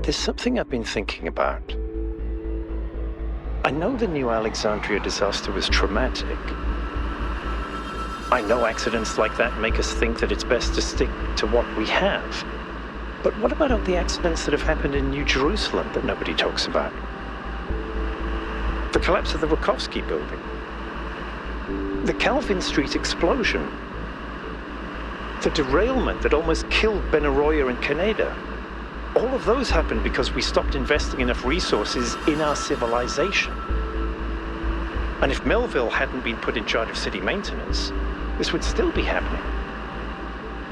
There's something I've been thinking about. I know the New Alexandria disaster was traumatic. I know accidents like that make us think that it's best to stick to what we have. But what about all the accidents that have happened in New Jerusalem that nobody talks about? The collapse of the Wachowski building. The Calvin Street explosion. The derailment that almost killed Benaroya and Canada. All of those happened because we stopped investing enough resources in our civilization. And if Melville hadn't been put in charge of city maintenance, this would still be happening.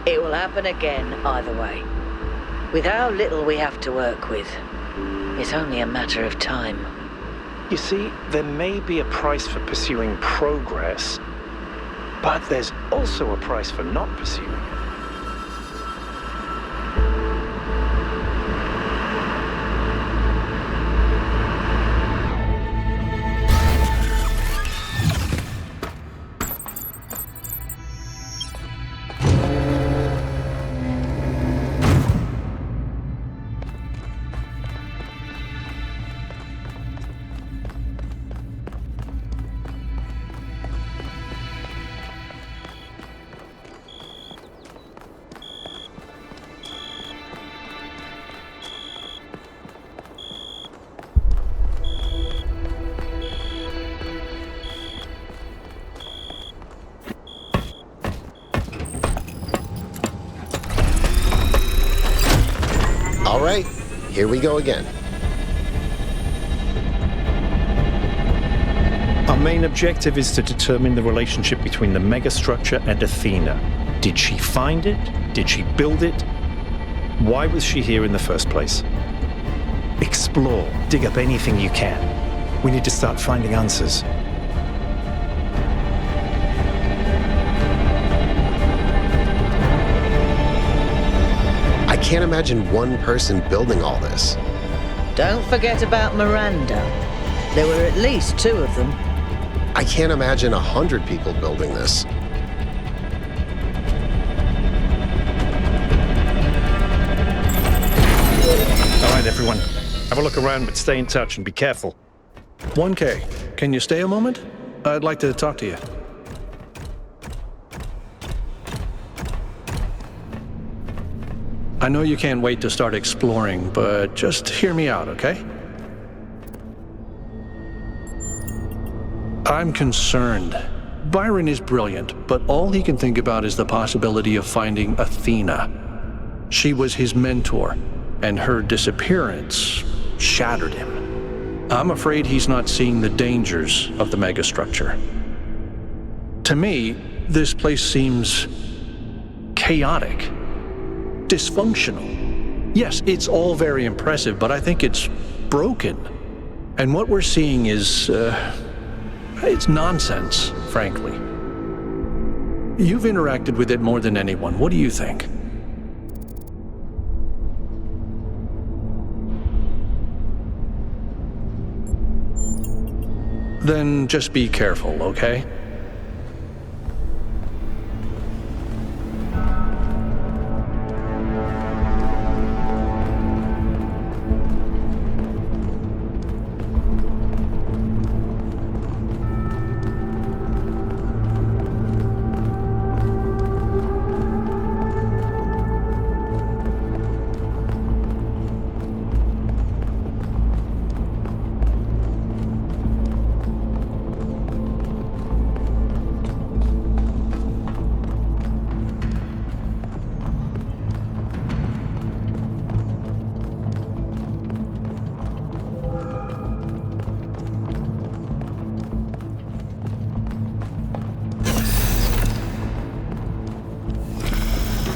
It will happen again, either way. With how little we have to work with, it's only a matter of time. You see, there may be a price for pursuing progress, but there's also a price for not pursuing it. All right, here we go again. Our main objective is to determine the relationship between the megastructure and Athena. Did she find it? Did she build it? Why was she here in the first place? Explore, dig up anything you can. We need to start finding answers. I can't imagine one person building all this. Don't forget about Miranda. There were at least 2 of them. I can't imagine 100 people building this. All right, everyone. Have a look around, but stay in touch and be careful. 1K, can you stay a moment? I'd like to talk to you. I know you can't wait to start exploring, but just hear me out, okay? I'm concerned. Byron is brilliant, but all he can think about is the possibility of finding Athena. She was his mentor, and her disappearance shattered him. I'm afraid he's not seeing the dangers of the megastructure. To me, this place seems chaotic. Dysfunctional. Yes, it's all very impressive, but I think it's broken. And what we're seeing is, it's nonsense, frankly. You've interacted with it more than anyone. What do you think? Then just be careful, okay?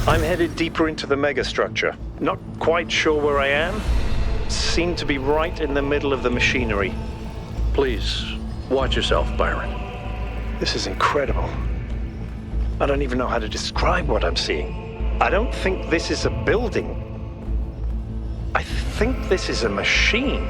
I'm headed deeper into the megastructure. Not quite sure where I am. Seem to be right in the middle of the machinery. Please, watch yourself, Byron. This is incredible. I don't even know how to describe what I'm seeing. I don't think this is a building. I think this is a machine.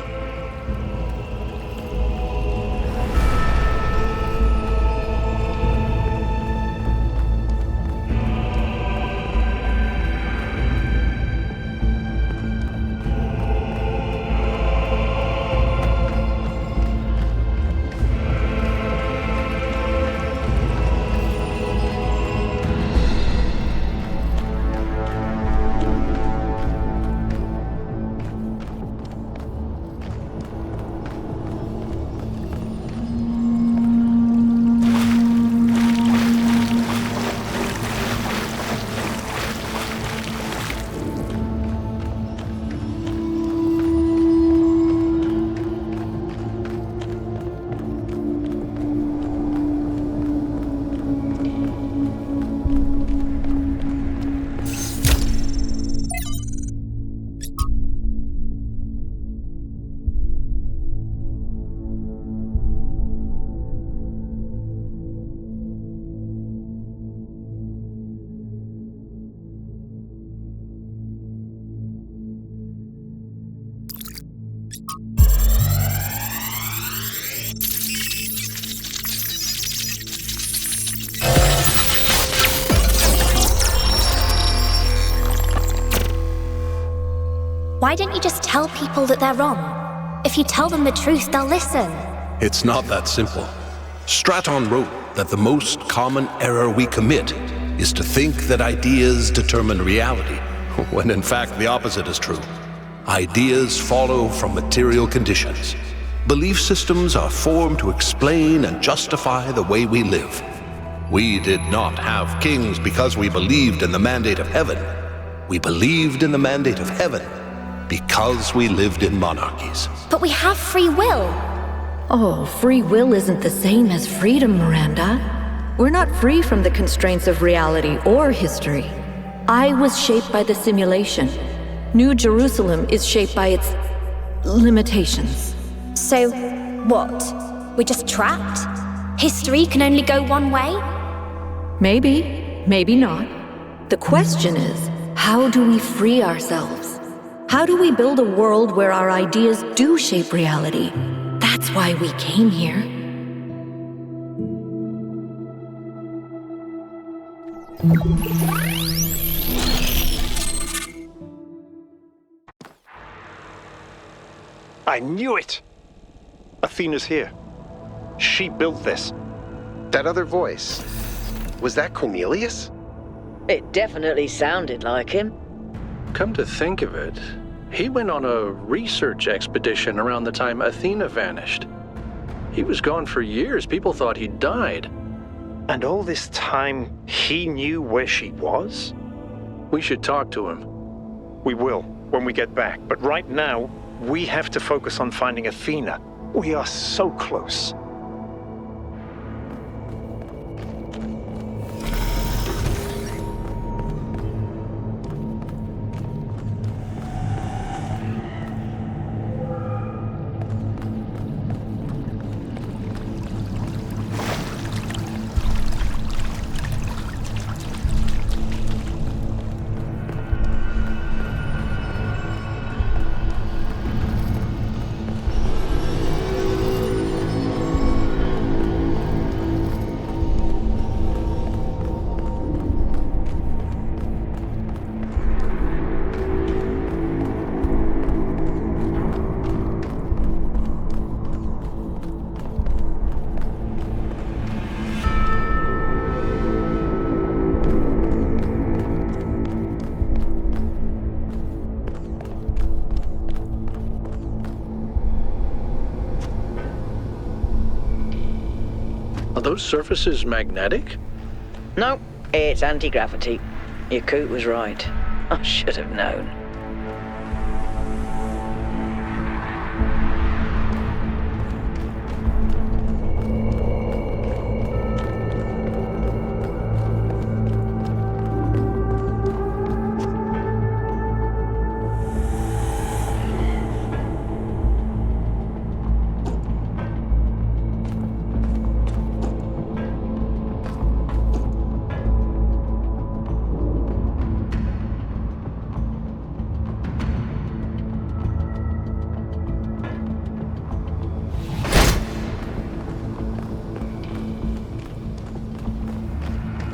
Why don't you just tell people that they're wrong? If you tell them the truth, they'll listen. It's not that simple. Straton wrote that the most common error we commit is to think that ideas determine reality, when in fact the opposite is true. Ideas follow from material conditions. Belief systems are formed to explain and justify the way we live. We did not have kings because we believed in the mandate of heaven. We believed in the mandate of heaven because we lived in monarchies. But we have free will. Oh, free will isn't the same as freedom, Miranda. We're not free from the constraints of reality or history. I was shaped by the simulation. New Jerusalem is shaped by its limitations. So, what? We're just trapped? History can only go one way? Maybe, maybe not. The question is, how do we free ourselves? How do we build a world where our ideas do shape reality? That's why we came here. I knew it! Athena's here. She built this. That other voice, was that Cornelius? It definitely sounded like him. Come to think of it, he went on a research expedition around the time Athena vanished. He was gone for years. People thought he'd died. And all this time, he knew where she was? We should talk to him. We will, when we get back. But right now, we have to focus on finding Athena. We are so close. Are those surfaces magnetic? No, it's anti-gravity. Your coot was right. I should have known.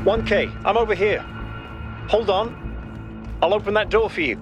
"1K, I'm over here. Hold on. I'll open that door for you."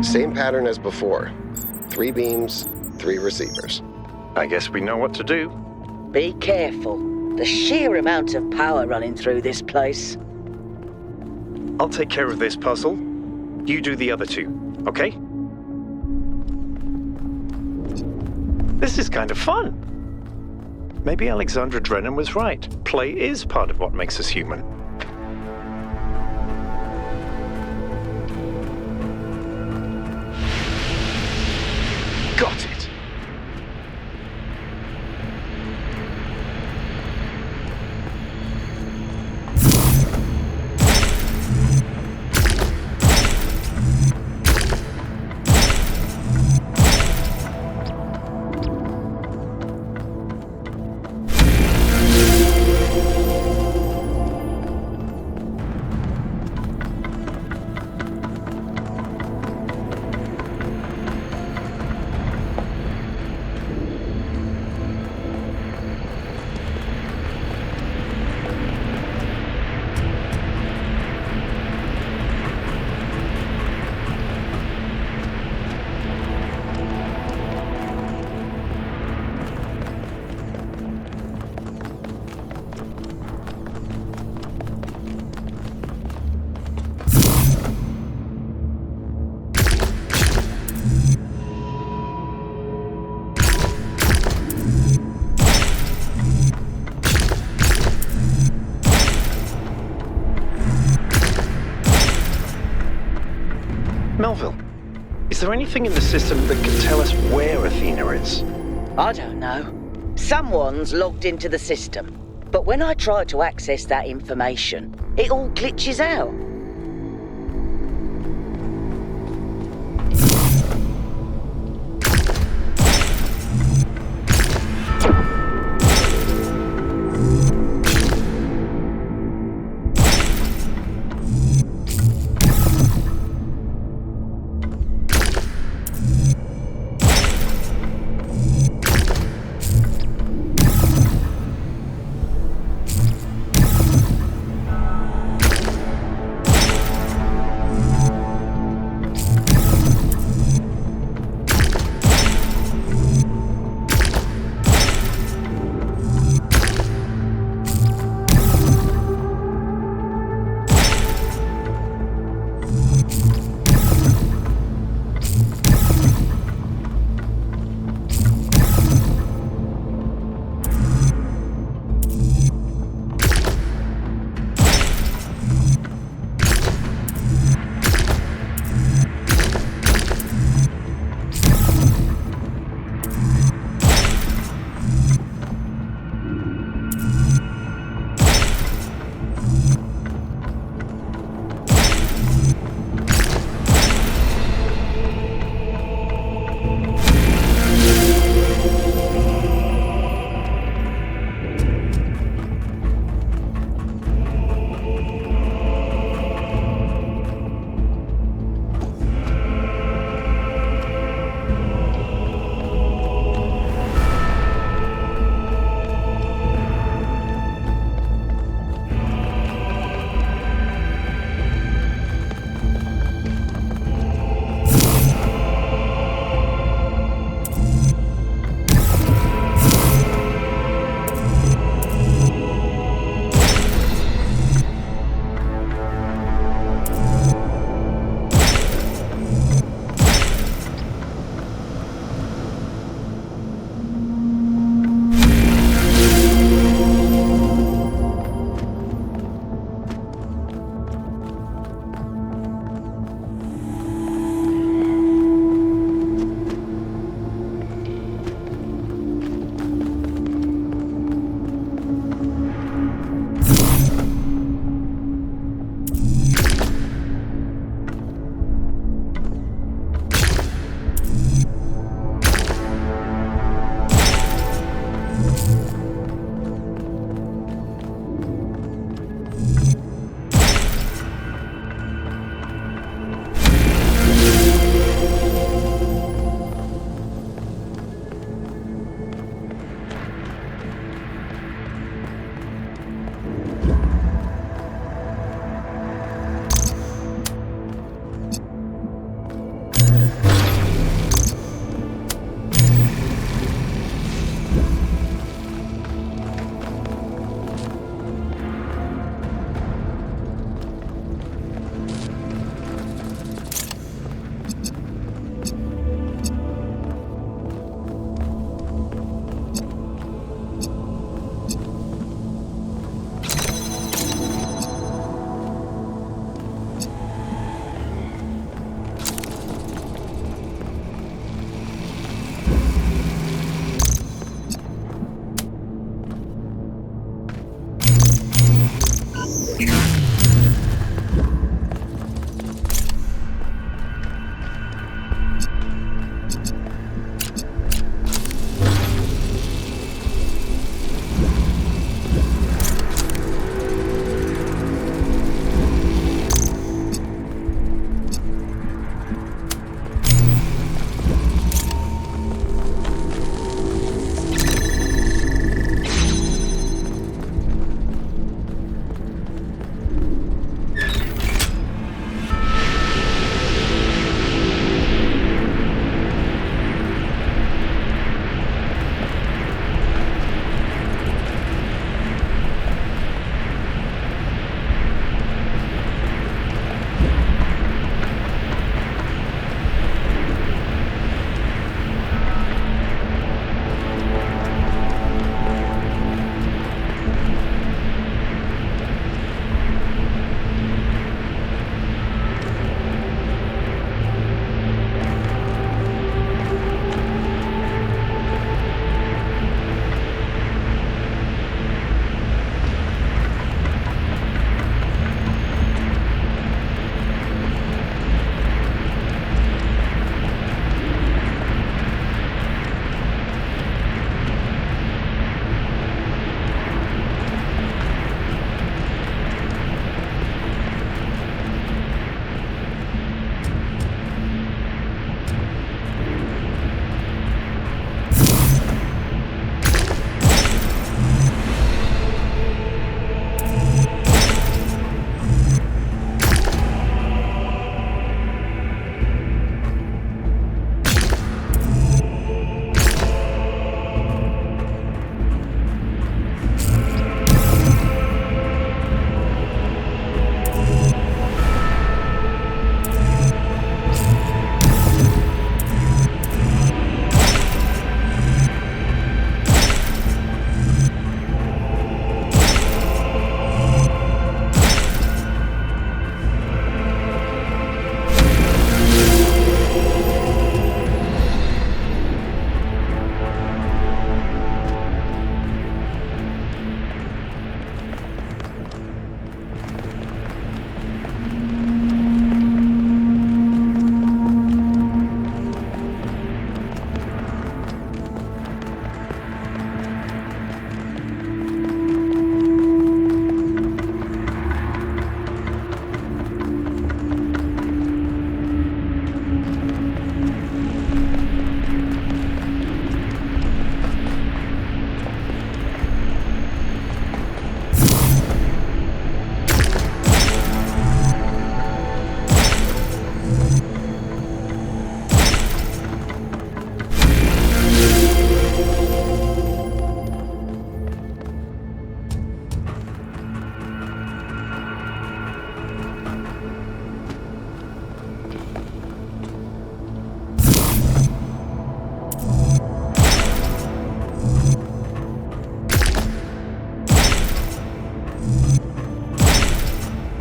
Same pattern as before. 3 beams, 3 receivers. I guess we know what to do. Be careful. The sheer amount of power running through this place. I'll take care of this puzzle. You do the other 2, okay? This is kind of fun. Maybe Alexandra Drennan was right. Play is part of what makes us human. Got it! Melville, is there anything in the system that can tell us where Athena is? I don't know. Someone's logged into the system, but when I try to access that information, it all glitches out.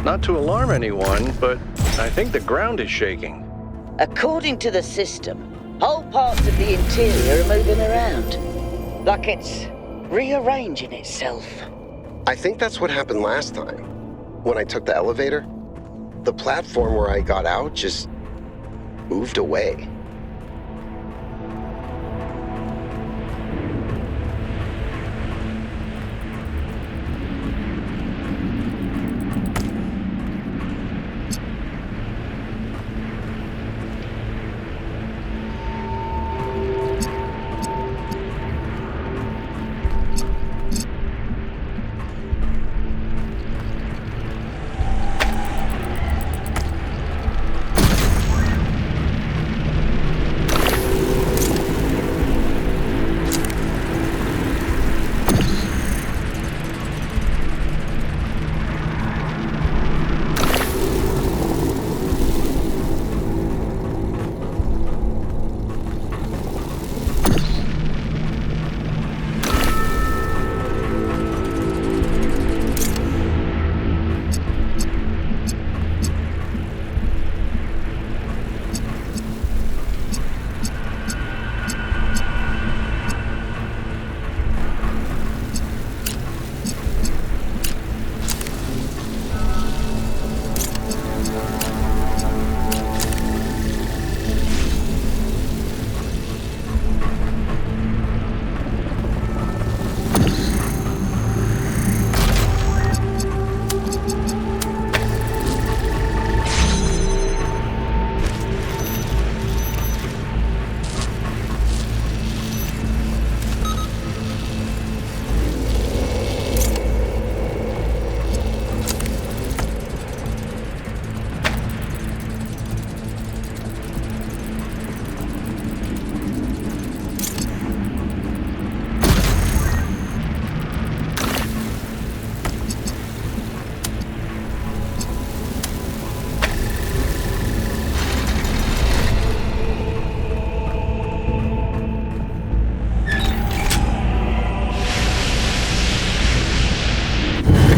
Not to alarm anyone, but I think the ground is shaking. According to the system, whole parts of the interior are moving around. Like it's rearranging itself. I think that's what happened last time. When I took the elevator, the platform where I got out just moved away.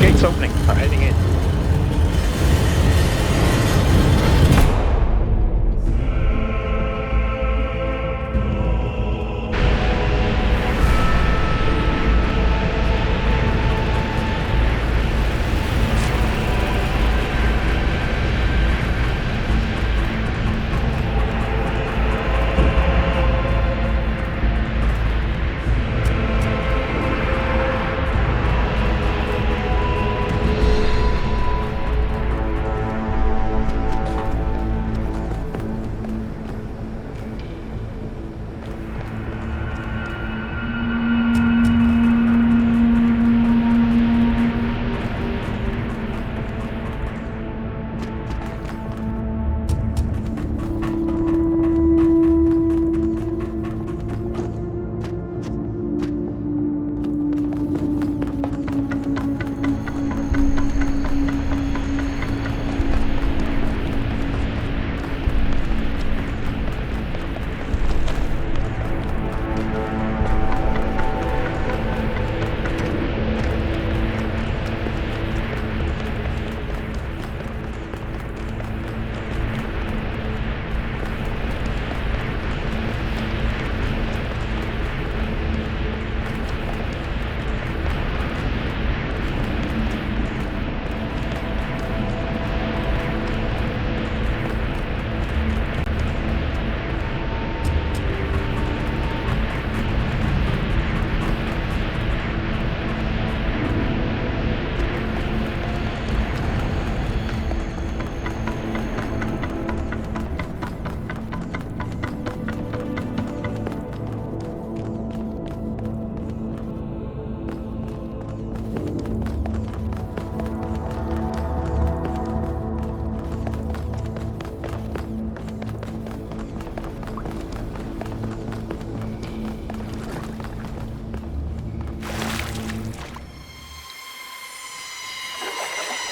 It's opening. I'm heading in.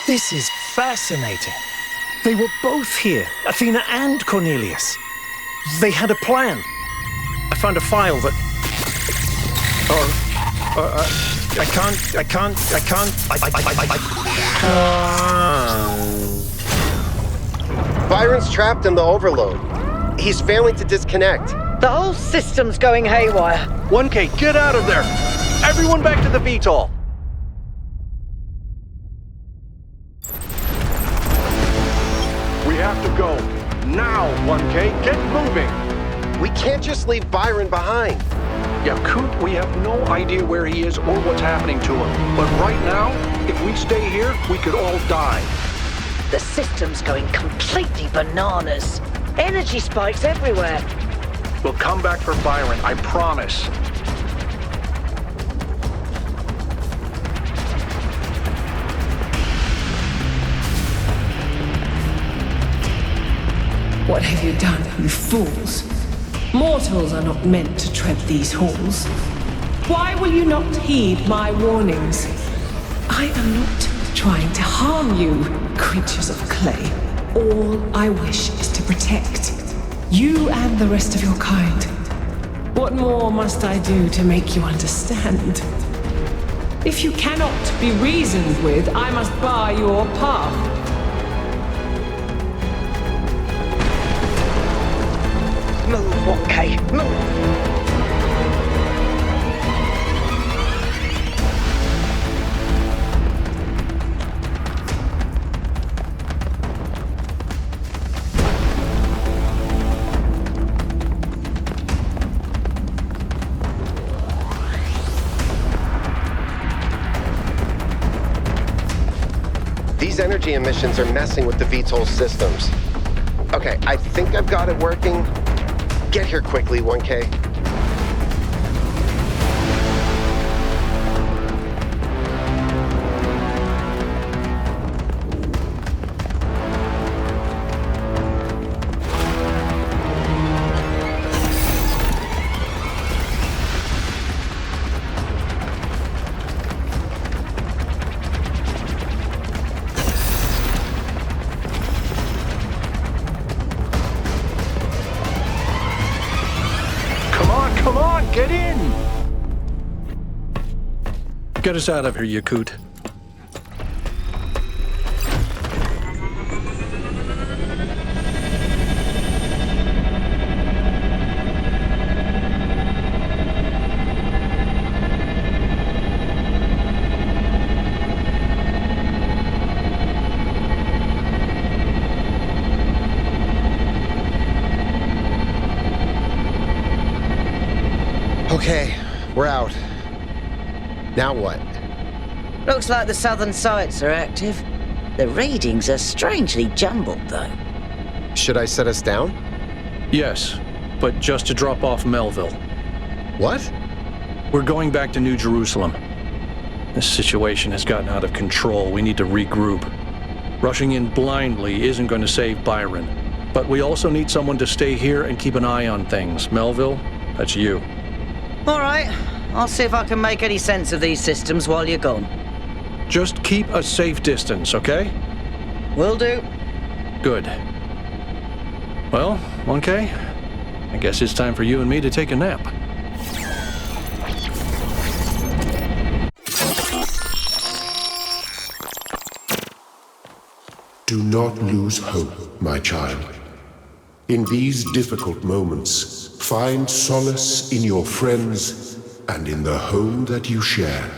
This is fascinating. They were both here, Athena and Cornelius. They had a plan. I found a file that... I can't... Byron's trapped in the overload. He's failing to disconnect. The whole system's going haywire. 1K, get out of there! Everyone back to the VTOL! We have to go. Now, 1K, get moving! We can't just leave Byron behind. Yeah, Coot, we have no idea where he is or what's happening to him. But right now, if we stay here, we could all die. The system's going completely bananas. Energy spikes everywhere. We'll come back for Byron, I promise. What have you done, you fools? Mortals are not meant to tread these halls. Why will you not heed my warnings? I am not trying to harm you, creatures of clay. All I wish is to protect you and the rest of your kind. What more must I do to make you understand? If you cannot be reasoned with, I must bar your path. Move, 1K, move! These energy emissions are messing with the VTOL systems. Okay, I think I've got it working. Get here quickly, 1K. Come on, get in! Get us out of here, Yakut. Okay, we're out. Now what? Looks like the southern sites are active. The readings are strangely jumbled, though. Should I set us down? Yes, but just to drop off Melville. What? We're going back to New Jerusalem. This situation has gotten out of control. We need to regroup. Rushing in blindly isn't going to save Byron. But we also need someone to stay here and keep an eye on things. Melville, that's you. All right, I'll see if I can make any sense of these systems while you're gone. Just keep a safe distance, okay? Will do. Good. Well, 1K, I guess it's time for you and me to take a nap. Do not lose hope, my child. In these difficult moments, find solace in your friends and in the home that you share.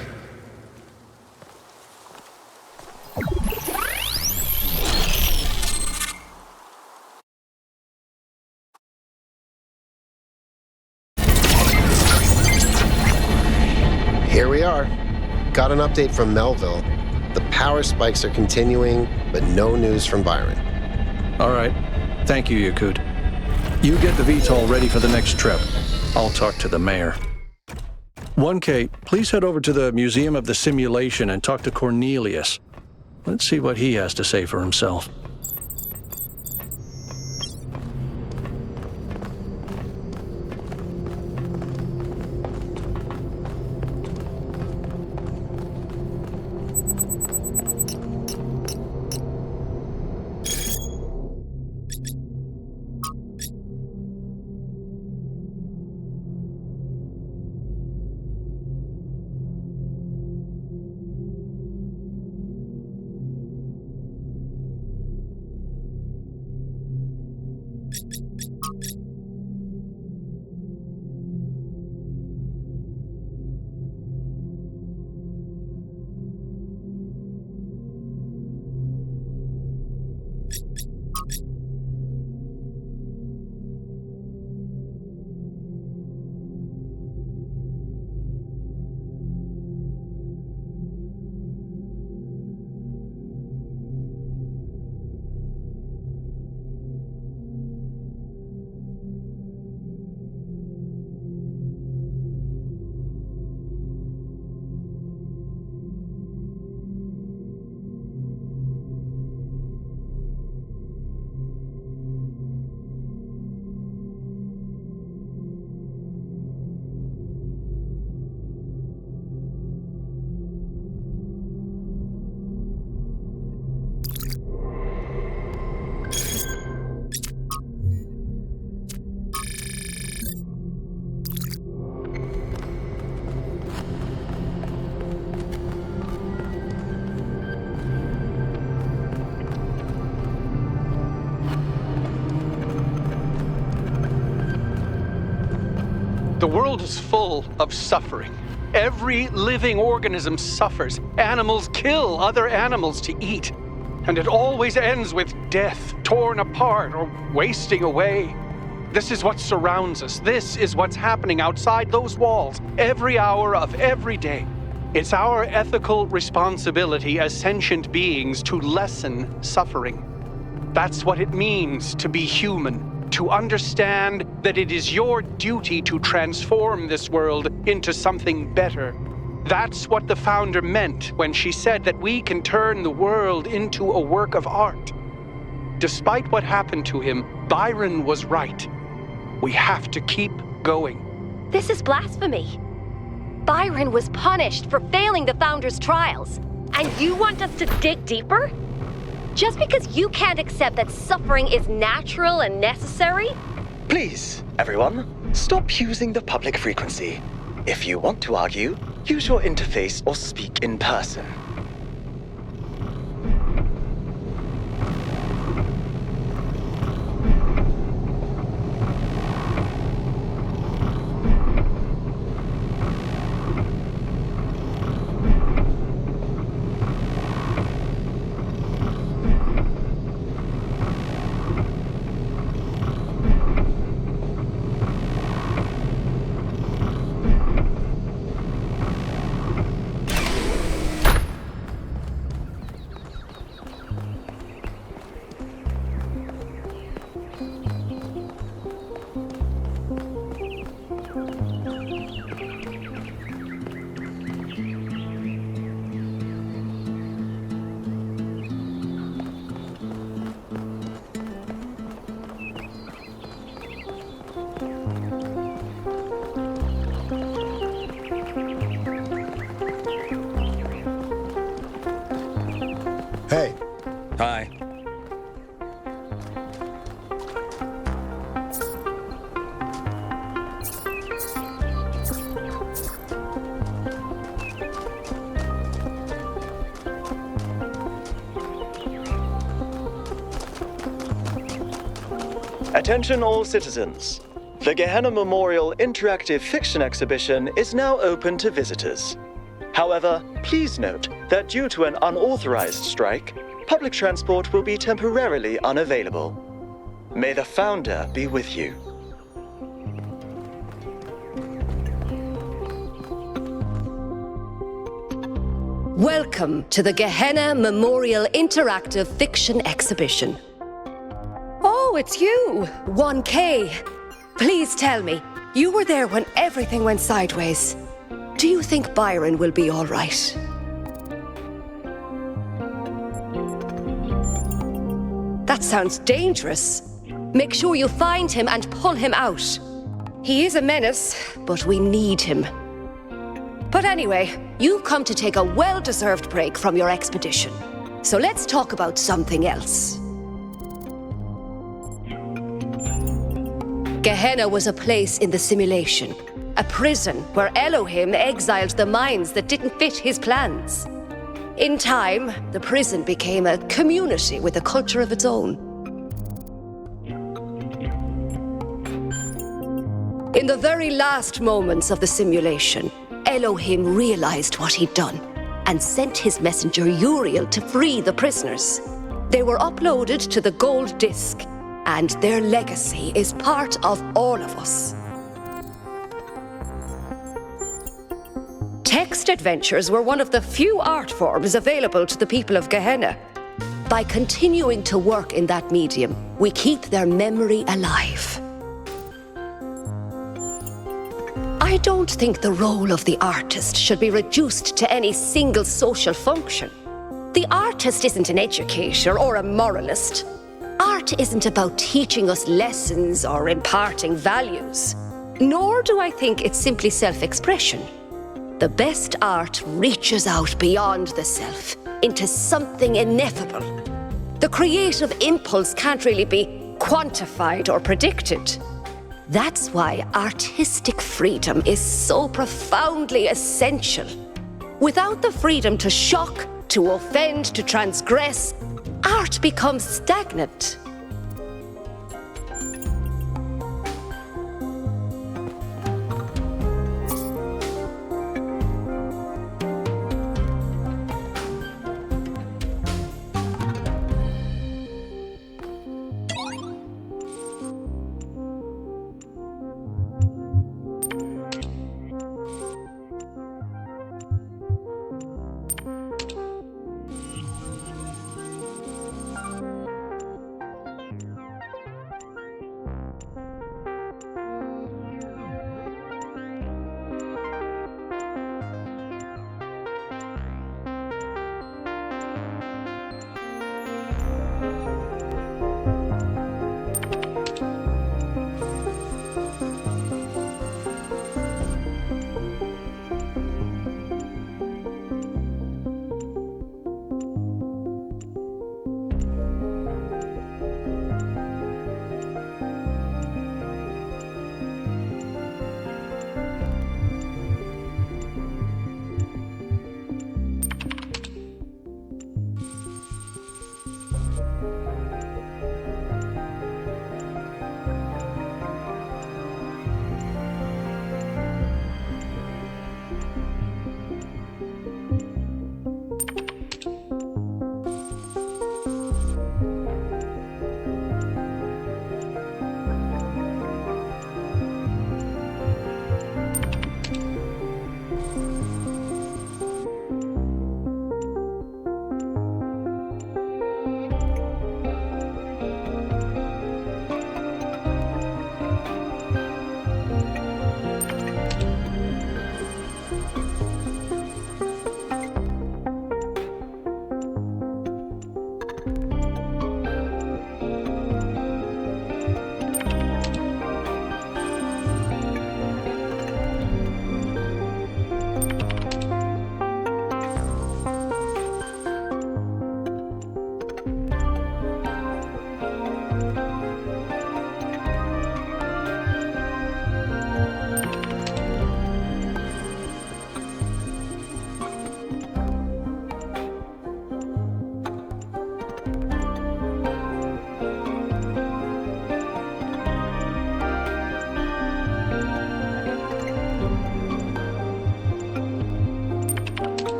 Here we are. Got an update from Melville. The power spikes are continuing, but no news from Byron. All right. Thank you, Yakut. You get the VTOL ready for the next trip. I'll talk to the mayor. 1K, please head over to the Museum of the Simulation and talk to Cornelius. Let's see what he has to say for himself. The world is full of suffering. Every living organism suffers. Animals kill other animals to eat. And it always ends with death, torn apart or wasting away. This is what surrounds us. This is what's happening outside those walls, every hour of every day. It's our ethical responsibility as sentient beings to lessen suffering. That's what it means to be human, to understand that it is your duty to transform this world into something better. That's what the founder meant when she said that we can turn the world into a work of art. Despite what happened to him, Byron was right. We have to keep going. This is blasphemy. Byron was punished for failing the Founder's trials, and you want us to dig deeper? Just because you can't accept that suffering is natural and necessary? Please, everyone, stop using the public frequency. If you want to argue, use your interface or speak in person. Hey. Hi. Attention all citizens. The Gehenna Memorial Interactive Fiction Exhibition is now open to visitors. However, please note that due to an unauthorized strike, public transport will be temporarily unavailable. May the Founder be with you. Welcome to the Gehenna Memorial Interactive Fiction Exhibition. Oh, it's you, 1K. Please tell me, you were there when everything went sideways. Do you think Byron will be all right? That sounds dangerous. Make sure you find him and pull him out. He is a menace, but we need him. But anyway, you've come to take a well-deserved break from your expedition. So let's talk about something else. Gehenna was a place in the simulation. A prison where Elohim exiled the minds that didn't fit his plans. In time, the prison became a community with a culture of its own. In the very last moments of the simulation, Elohim realized what he'd done and sent his messenger Uriel to free the prisoners. They were uploaded to the gold disc, and their legacy is part of all of us. Text adventures were one of the few art forms available to the people of Gehenna. By continuing to work in that medium, we keep their memory alive. I don't think the role of the artist should be reduced to any single social function. The artist isn't an educator or a moralist. Art isn't about teaching us lessons or imparting values. Nor do I think it's simply self-expression. The best art reaches out beyond the self, into something ineffable. The creative impulse can't really be quantified or predicted. That's why artistic freedom is so profoundly essential. Without the freedom to shock, to offend, to transgress, art becomes stagnant.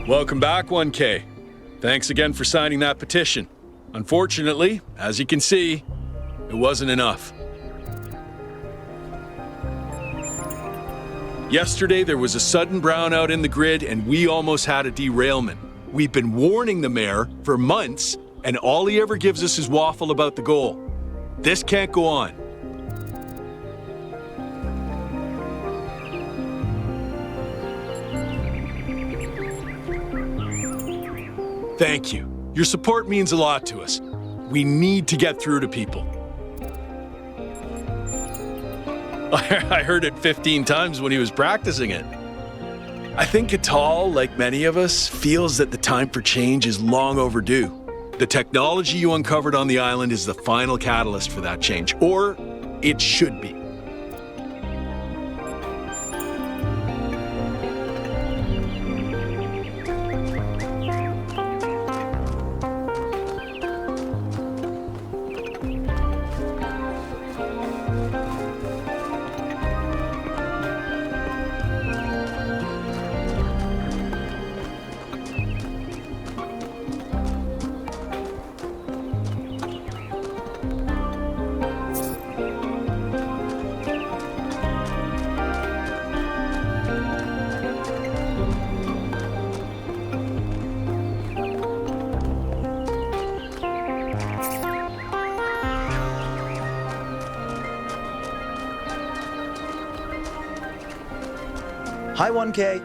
Welcome back, 1K. Thanks again for signing that petition. Unfortunately, as you can see, it wasn't enough. Yesterday, there was a sudden brownout in the grid and we almost had a derailment. We've been warning the mayor for months, and all he ever gives us is waffle about the goal. This can't go on. Thank you. Your support means a lot to us. We need to get through to people. I heard it 15 times when he was practicing it. I think Catal, like many of us, feels that the time for change is long overdue. The technology you uncovered on the island is the final catalyst for that change, or it should be. Hi, 1K.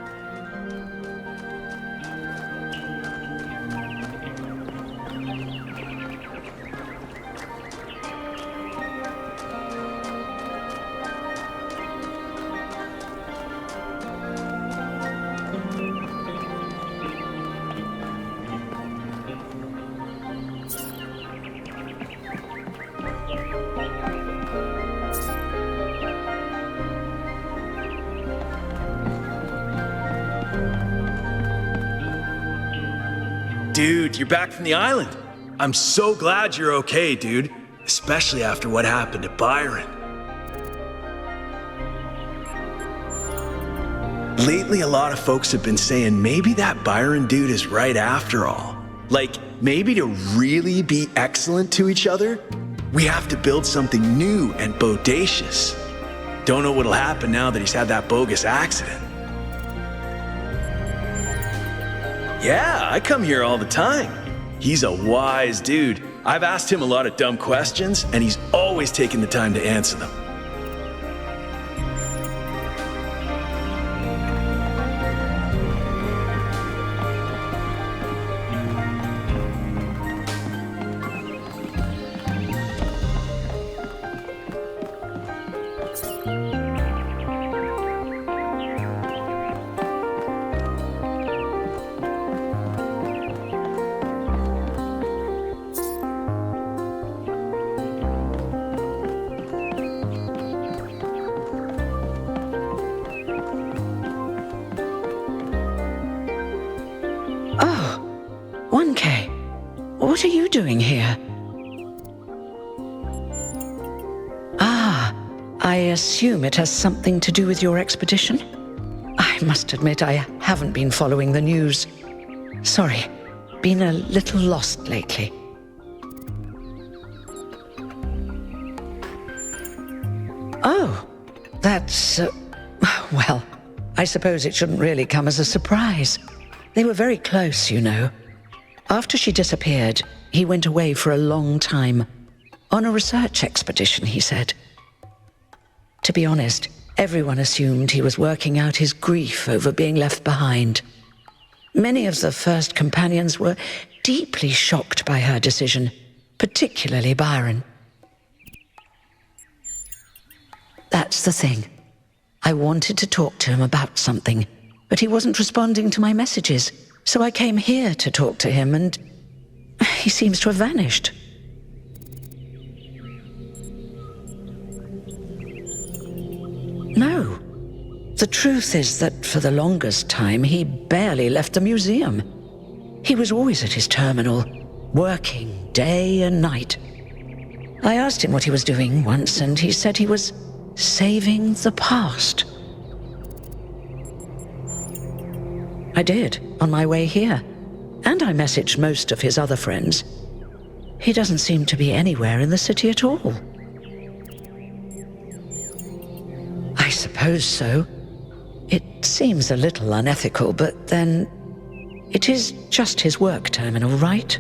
Dude, you're back from the island. I'm so glad you're okay, dude. Especially after what happened to Byron. Lately, a lot of folks have been saying maybe that Byron dude is right after all. Like, maybe to really be excellent to each other, we have to build something new and bodacious. Don't know what'll happen now that he's had that bogus accident. Yeah, I come here all the time. He's a wise dude. I've asked him a lot of dumb questions, and he's always taken the time to answer them. Oh, 1K. What are you doing here? Ah, I assume it has something to do with your expedition? I must admit I haven't been following the news. Sorry, been a little lost lately. Oh, that's... well, I suppose it shouldn't really come as a surprise. They were very close, you know. After she disappeared, he went away for a long time. On a research expedition, he said. To be honest, everyone assumed he was working out his grief over being left behind. Many of the first companions were deeply shocked by her decision, particularly Byron. That's the thing. I wanted to talk to him about something, but he wasn't responding to my messages, so I came here to talk to him, and he seems to have vanished. No. The truth is that for the longest time, he barely left the museum. He was always at his terminal, working day and night. I asked him what he was doing once, and he said he was saving the past. I did. on my way here, and I messaged most of his other friends. He doesn't seem to be anywhere in the city at all. I suppose so. It seems a little unethical, but then it is just his work terminal, right?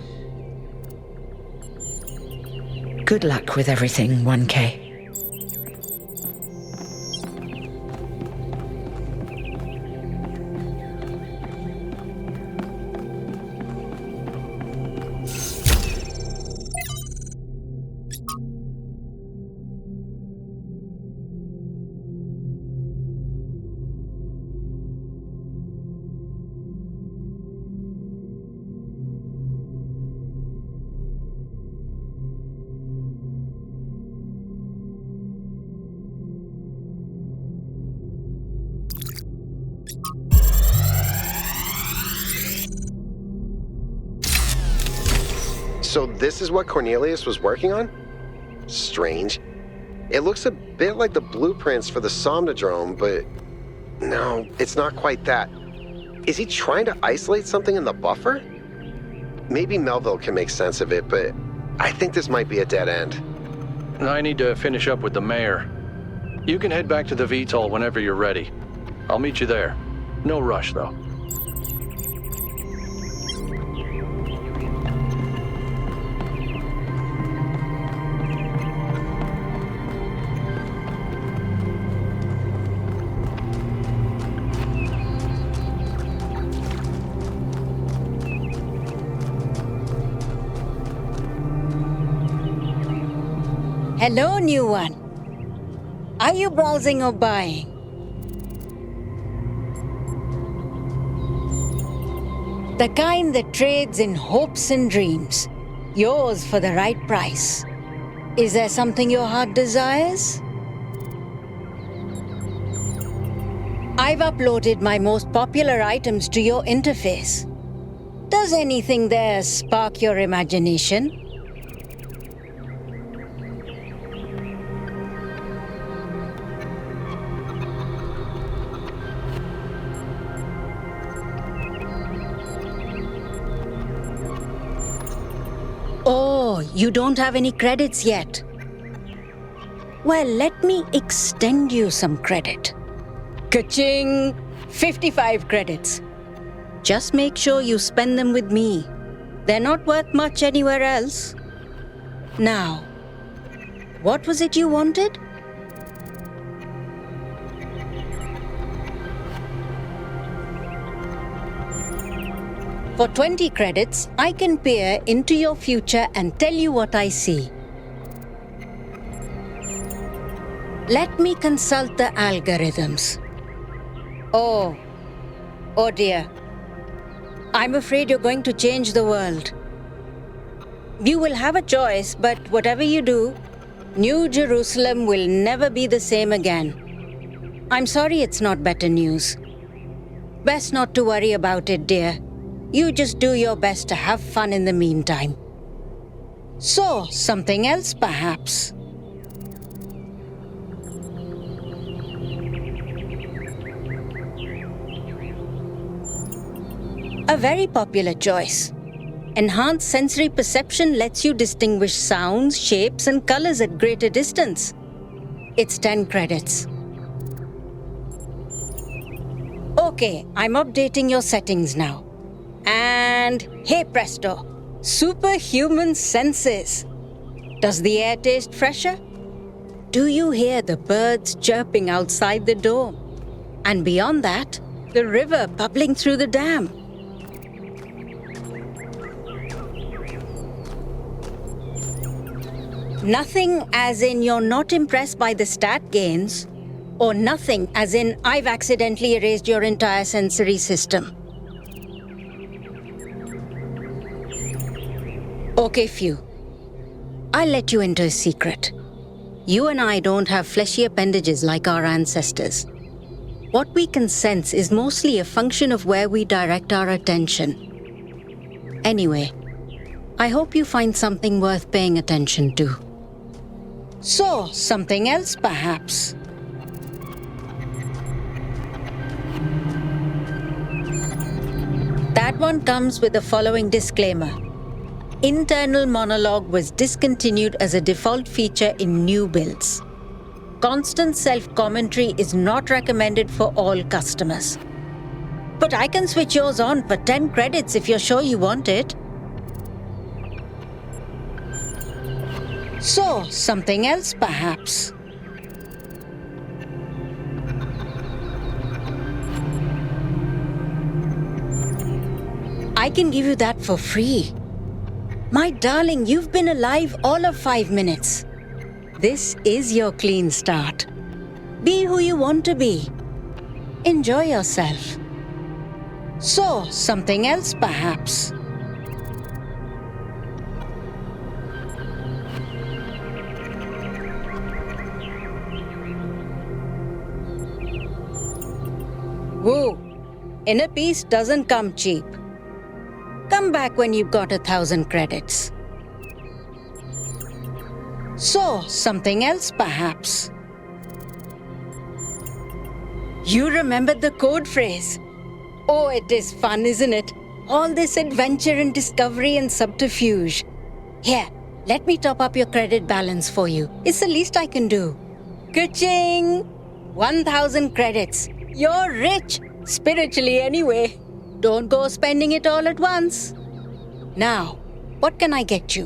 Good luck with everything, 1K. So this is what Cornelius was working on? Strange. It looks a bit like the blueprints for the Somnodrome, but no, it's not quite that. Is he trying to isolate something in the buffer? Maybe Melville can make sense of it, but I think this might be a dead end. I need to finish up with the mayor. You can head back to the VTOL whenever you're ready. I'll meet you there. No rush, though. Hello, new one. Are you browsing or buying? The kind that trades in hopes and dreams. Yours for the right price. Is there something your heart desires? I've uploaded my most popular items to your interface. Does anything there spark your imagination? Oh, you don't have any credits yet. Well, let me extend you some credit. Ka-ching! 55 credits. Just make sure you spend them with me. They're not worth much anywhere else. Now, what was it you wanted? For 20 credits, I can peer into your future and tell you what I see. Let me consult the algorithms. Oh dear. I'm afraid you're going to change the world. You will have a choice, but whatever you do, New Jerusalem will never be the same again. I'm sorry it's not better news. Best not to worry about it, dear. You just do your best to have fun in the meantime. So, something else perhaps? A very popular choice. Enhanced sensory perception lets you distinguish sounds, shapes, and colors at greater distance. It's 10 credits. Okay, I'm updating your settings now. And hey presto, superhuman senses. Does the air taste fresher? Do you hear the birds chirping outside the dome? And beyond that, the river bubbling through the dam. Nothing as in you're not impressed by the stat gains, or nothing as in I've accidentally erased your entire sensory system. Okay, Few. I'll let you into a secret. You and I don't have fleshy appendages like our ancestors. What we can sense is mostly a function of where we direct our attention. Anyway, I hope you find something worth paying attention to. So, something else perhaps? one comes with the following disclaimer. Internal monologue was discontinued as a default feature in new builds. Constant self-commentary is not recommended for all customers. But I can switch yours on for 10 credits if you're sure you want it. So, something else perhaps? I can give you that for free. My darling, you've been alive all of 5 minutes. This is your clean start. Be who you want to be. Enjoy yourself. So, something else perhaps? Woo! Inner peace doesn't come cheap. Come back when you've got 1,000 credits. So, something else perhaps? You remembered the code phrase. Oh, it is fun, isn't it? All this adventure and discovery and subterfuge. Here, let me top up your credit balance for you. It's the least I can do. Ka-ching! 1,000 credits. You're rich, spiritually anyway. Don't go spending it all at once. Now, what can I get you?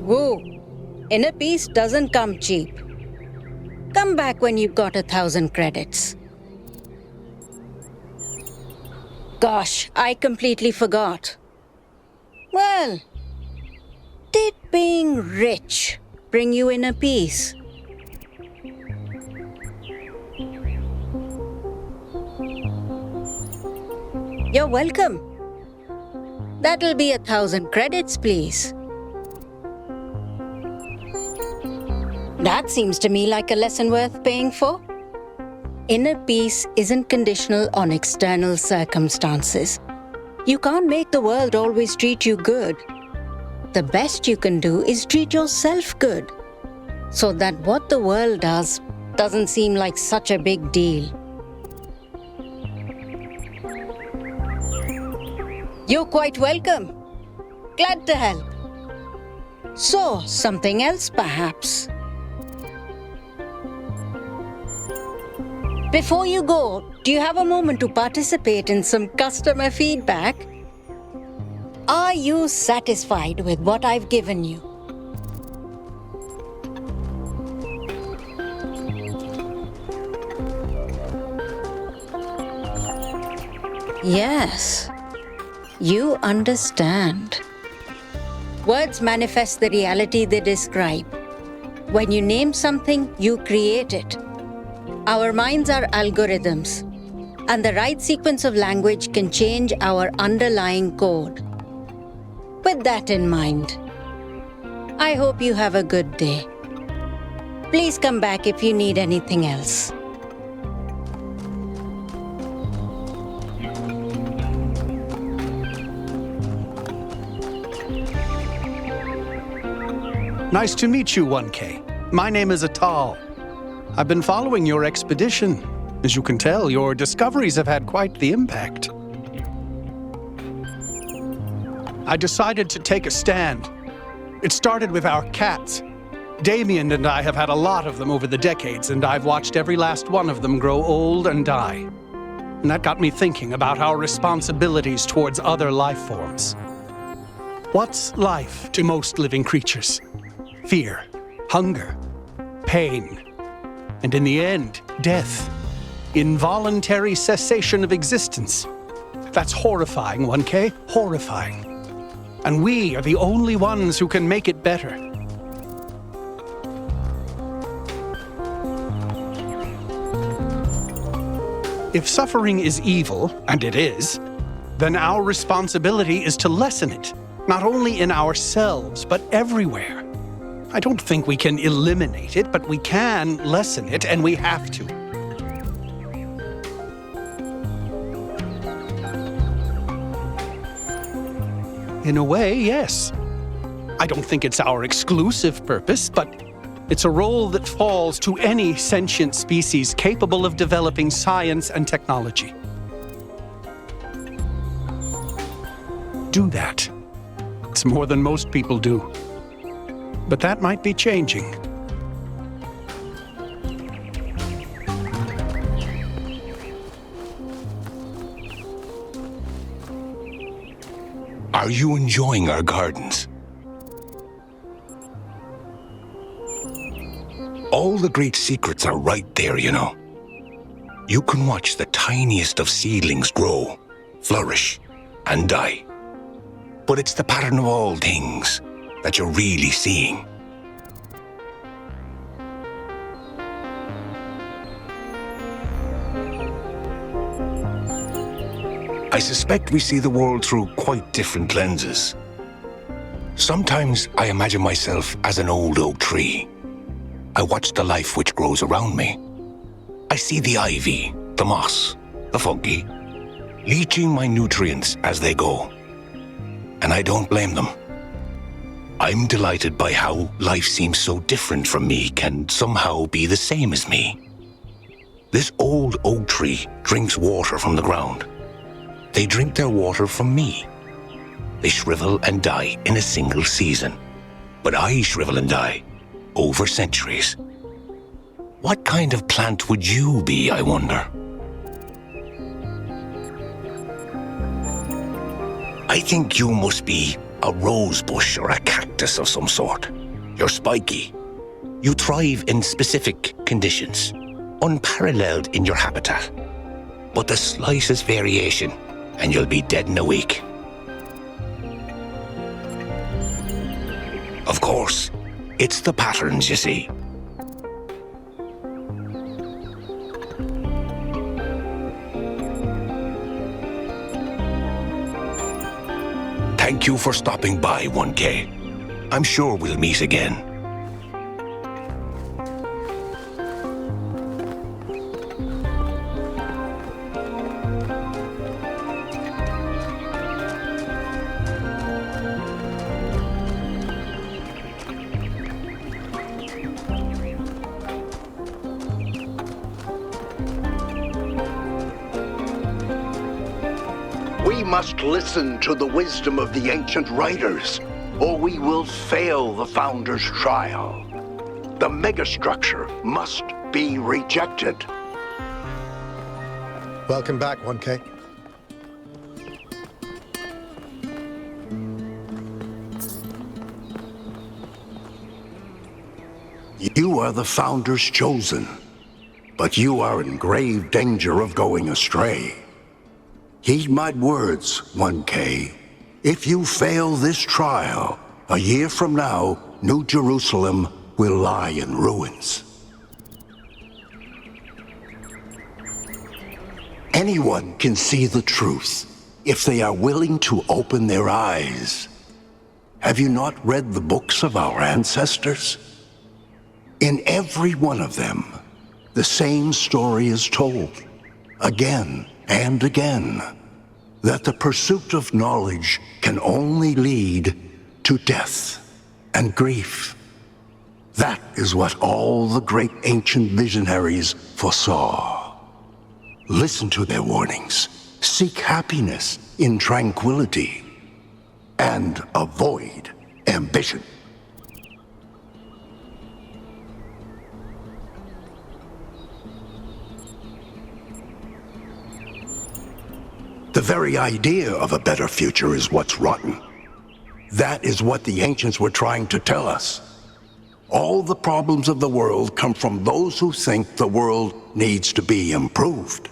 Woo! Inner peace doesn't come cheap. Come back when you've got 1,000 credits. Gosh, I completely forgot. Well, did being rich bring you inner peace? You're welcome. That'll be 1,000 credits, please. That seems to me like a lesson worth paying for. Inner peace isn't conditional on external circumstances. You can't make the world always treat you good. The best you can do is treat yourself good, so that what the world does doesn't seem like such a big deal. You're quite welcome. Glad to help. So, something else perhaps? Before you go, do you have a moment to participate in some customer feedback? Are you satisfied with what I've given you? Yes. You understand. Words manifest the reality they describe. When you name something, you create it. Our minds are algorithms, and the right sequence of language can change our underlying code. With that in mind, I hope you have a good day. Please come back if you need anything else. Nice to meet you, 1K. My name is Atal. I've been following your expedition. As you can tell, your discoveries have had quite the impact. I decided to take a stand. It started with our cats. Damien and I have had a lot of them over the decades, and I've watched every last one of them grow old and die. And that got me thinking about our responsibilities towards other life forms. What's life to most living creatures? Fear, hunger, pain, and in the end, death. Involuntary cessation of existence. That's horrifying, 1K, horrifying. And we are the only ones who can make it better. If suffering is evil, and it is, then our responsibility is to lessen it, not only in ourselves, but everywhere. I don't think we can eliminate it, but we can lessen it, and we have to. In a way, yes. I don't think it's our exclusive purpose, but It's a role that falls to any sentient species capable of developing science and technology. Do that. It's more than most people do. But that might be changing. Are you enjoying our gardens? All the great secrets are right there, you know. You can watch the tiniest of seedlings grow, flourish, and die. But it's the pattern of all things that you're really seeing. I suspect we see the world through quite different lenses. Sometimes I imagine myself as an old oak tree. I watch the life which grows around me. I see the ivy, the moss, the fungi, leaching my nutrients as they go. And I don't blame them. I'm delighted by how life seems so different from me can somehow be the same as me. This old oak tree drinks water from the ground. They drink their water from me. They shrivel and die in a single season. But I shrivel and die over centuries. What kind of plant would you be, I wonder? I think you must be a rose bush or a cactus of some sort. You're spiky. You thrive in specific conditions, unparalleled in your habitat. But the slightest variation, and you'll be dead in a week. Of course, it's the patterns, you see. Thank you for stopping by, 1K. I'm sure we'll meet again. We must listen to the wisdom of the ancient writers, or we will fail the Founder's trial. The Megastructure must be rejected. Welcome back, 1K. You are the Founder's chosen, but you are in grave danger of going astray. Heed my words, 1K. If you fail this trial, a year from now, New Jerusalem will lie in ruins. Anyone can see the truth if they are willing to open their eyes. Have you not read the books of our ancestors? In every one of them, the same story is told, again and again, that the pursuit of knowledge can only lead to death and grief. That is what all the great ancient visionaries foresaw. Listen to their warnings, seek happiness in tranquility, and avoid ambition. The very idea of a better future is what's rotten. That is what the ancients were trying to tell us. All the problems of the world come from those who think the world needs to be improved.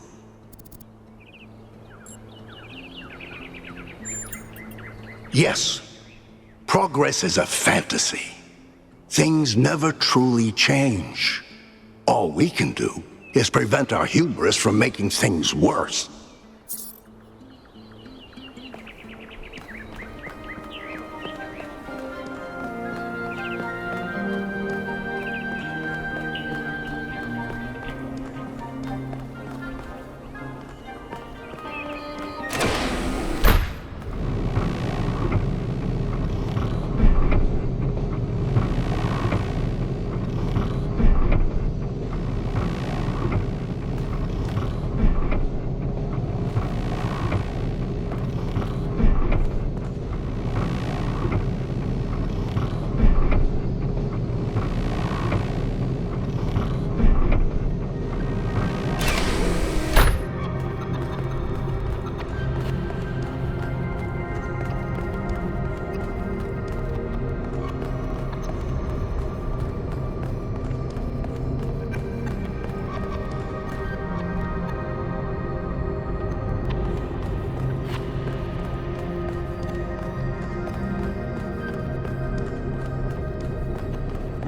Yes, progress is a fantasy. Things never truly change. All we can do is prevent our hubris from making things worse.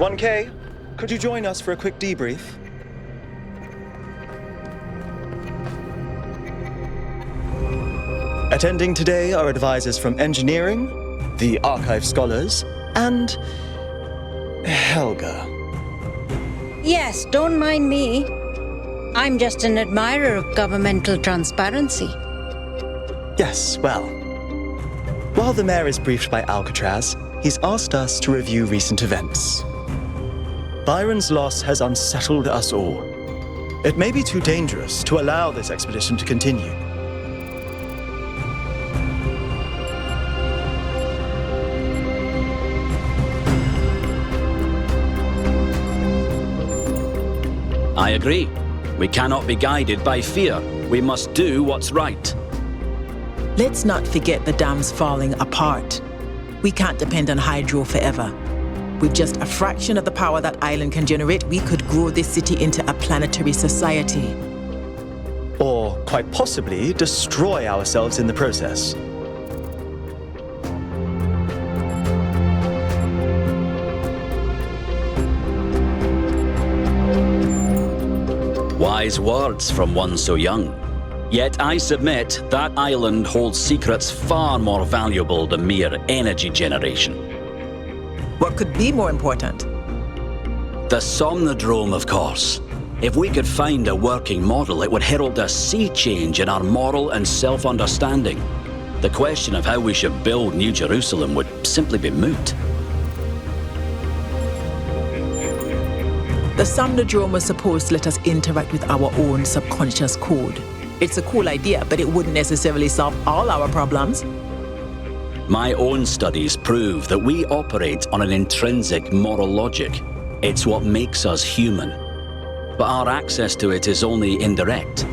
1K, could you join us for a quick debrief? Attending today are advisors from engineering, the archive scholars, and Helga. Yes, don't mind me. I'm just an admirer of governmental transparency. Yes, well. While the mayor is briefed by Alcatraz, he's asked us to review recent events. Byron's loss has unsettled us all. It may be too dangerous to allow this expedition to continue. I agree. We cannot be guided by fear. We must do what's right. Let's not forget the dam's falling apart. We can't depend on hydro forever. With just a fraction of the power that island can generate, we could grow this city into a planetary society. Or, quite possibly, destroy ourselves in the process. Wise words from one so young. Yet I submit that island holds secrets far more valuable than mere energy generation. What could be more important? The Somnodrome, of course. If we could find a working model, it would herald a sea change in our moral and self-understanding. The question of how we should build New Jerusalem would simply be moot. The Somnodrome was supposed to let us interact with our own subconscious code. It's a cool idea, but it wouldn't necessarily solve all our problems. My own studies prove that we operate on an intrinsic moral logic. It's what makes us human. But our access to it is only indirect.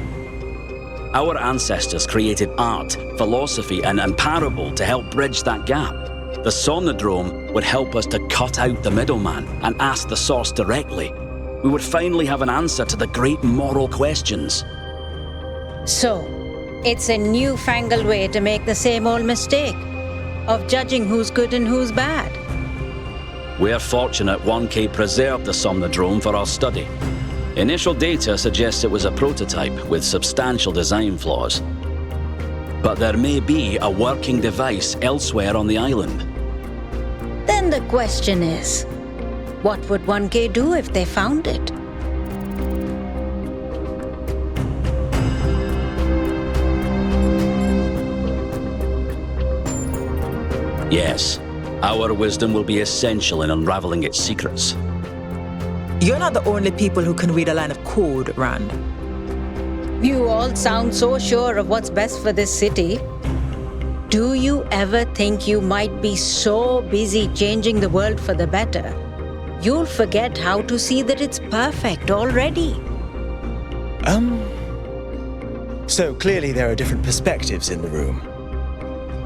Our ancestors created art, philosophy, and parable to help bridge that gap. The Somnodrome would help us to cut out the middleman and ask the source directly. We would finally have an answer to the great moral questions. So, it's a newfangled way to make the same old mistake of judging who's good and who's bad. We're fortunate 1K preserved the Somnodrome for our study. Initial data suggests it was a prototype with substantial design flaws. But there may be a working device elsewhere on the island. Then the question is, what would 1K do if they found it? Yes, our wisdom will be essential in unraveling its secrets. You're not the only people who can read a line of code, Rand. You all sound so sure of what's best for this city. Do you ever think you might be so busy changing the world for the better, you'll forget how to see that it's perfect already? So clearly there are different perspectives in the room.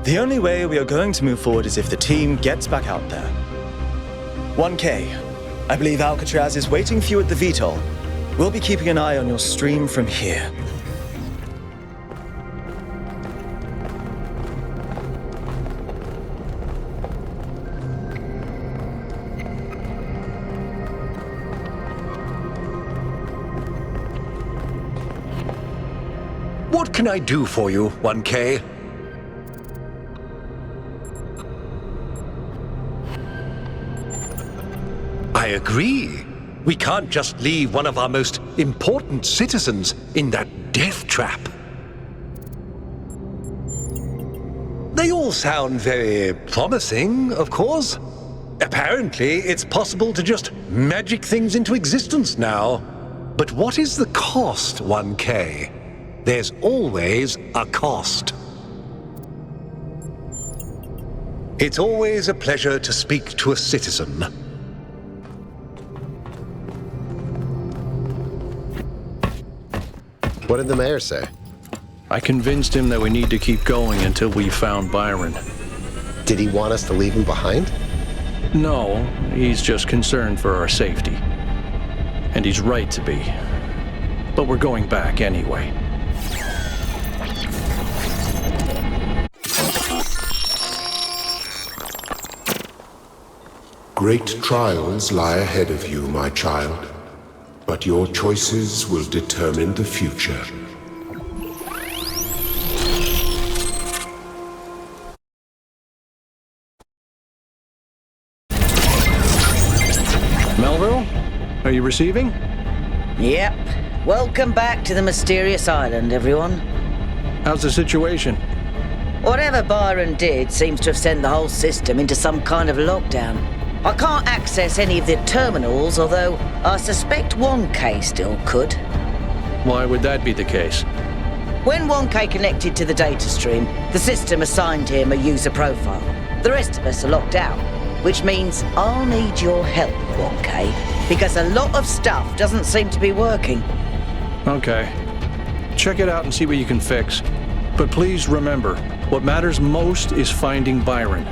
The only way we are going to move forward is if the team gets back out there. 1K, I believe Alcatraz is waiting for you at the VTOL. We'll be keeping an eye on your stream from here. What can I do for you, 1K? I agree. We can't just leave one of our most important citizens in that death trap. They all sound very promising, of course. Apparently, it's possible to just magic things into existence now. But what is the cost, 1K? There's always a cost. It's always a pleasure to speak to a citizen. What did the mayor say? I convinced him that we need to keep going until we found Byron. Did he want us to leave him behind? No, he's just concerned for our safety. And he's right to be. But we're going back anyway. Great trials lie ahead of you, my child, but your choices will determine the future. Melville, are you receiving? Yep. Welcome back to the mysterious island, everyone. How's the situation? Whatever Byron did seems to have sent the whole system into some kind of lockdown. I can't access any of the terminals, although I suspect 1K still could. Why would that be the case? When 1K connected to the data stream, the system assigned him a user profile. The rest of us are locked out, which means I'll need your help, 1K, because a lot of stuff doesn't seem to be working. Okay. Check it out and see what you can fix. But please remember, what matters most is finding Byron.